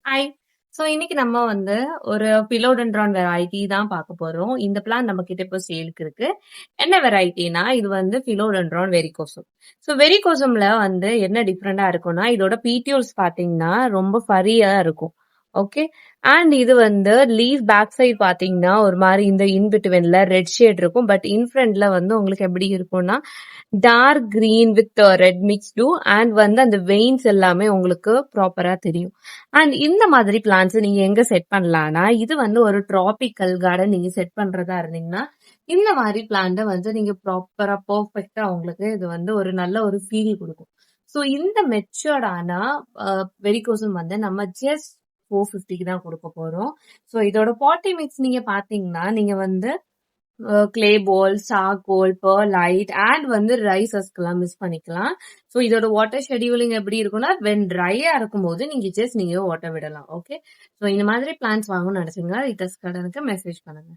Hi. இன்னைக்கு நம்ம வந்து ஒரு பிலோடென்ட்ரான் வெரைட்டி தான் பார்க்க போறோம். இந்த பிளான்ட் நம்ம கிட்ட இப்போ சேலுக்கு இருக்கு. என்ன வெரைட்டினா, இது வந்து பிலோடென்ட்ரான் வெரிகோசம். வெரிகோசம்ல வந்து என்ன டிஃபரெண்டா இருக்கும்னா, இதோட பீட்டியோல்ஸ் பார்த்தீங்கன்னா, ரொம்ப ஃபர்ரியா இருக்கும். ஓகே. அண்ட் இது வந்து லீஃப் பேக் சைடு பார்த்தீங்கன்னா, ஒரு மாரி இந்த இன் பிட்வீன்ல ரெட் ஷேட் இருக்கும். பட் இன் ஃப்ரண்ட்ல வந்து உங்களுக்கு எப்படி இருக்கும்னா, dark green with red mixed and வந்து அந்த வெயின்ஸ் எல்லாமே உங்களுக்கு ப்ராப்பரா தெரியும். அண்ட் இந்த மாதிரி பிளான்ட்ஸ் நீங்க எங்க செட் பண்ணலாம்னா, இது வந்து ஒரு டிராபிக்கல் கார்டன் நீங்க செட் பண்றதா இருந்தீங்கன்னா, இந்த மாதிரி பிளான்ட்ட வந்து நீங்க ப்ராப்பரா பெர்ஃபெக்ட்டா உங்களுக்கு இது வந்து ஒரு நல்ல ஒரு ஃபீல் குடுக்கும். இந்த மெச்சூர்ட் ஆன வெரிகோசம் வந்து நம்ம ஜஸ்ட் 450க்கு தான் குடுக்க போறோம். இதோட பாட்டி மிக்ஸ் நீங்க பார்த்தீங்கன்னா, நீங்க வந்து clay ball, charcoal, perlite and வந்து ரைசஸ்க்குலாம் மிஸ் பண்ணிக்கலாம். இதோட வாட்டர் ஷெட்யூலிங் எப்படி இருக்கும்னா, வென் ட்ரையா இருக்கும்போது நீங்க வாட்டர் விடலாம். ஓகே. இந்த மாதிரி பிளான்ட்ஸ் வாங்கணும்னு நினைச்சீங்கன்னா, ரிட்டஸ் கார்டனுக்கு மெசேஜ் பண்ணுங்க.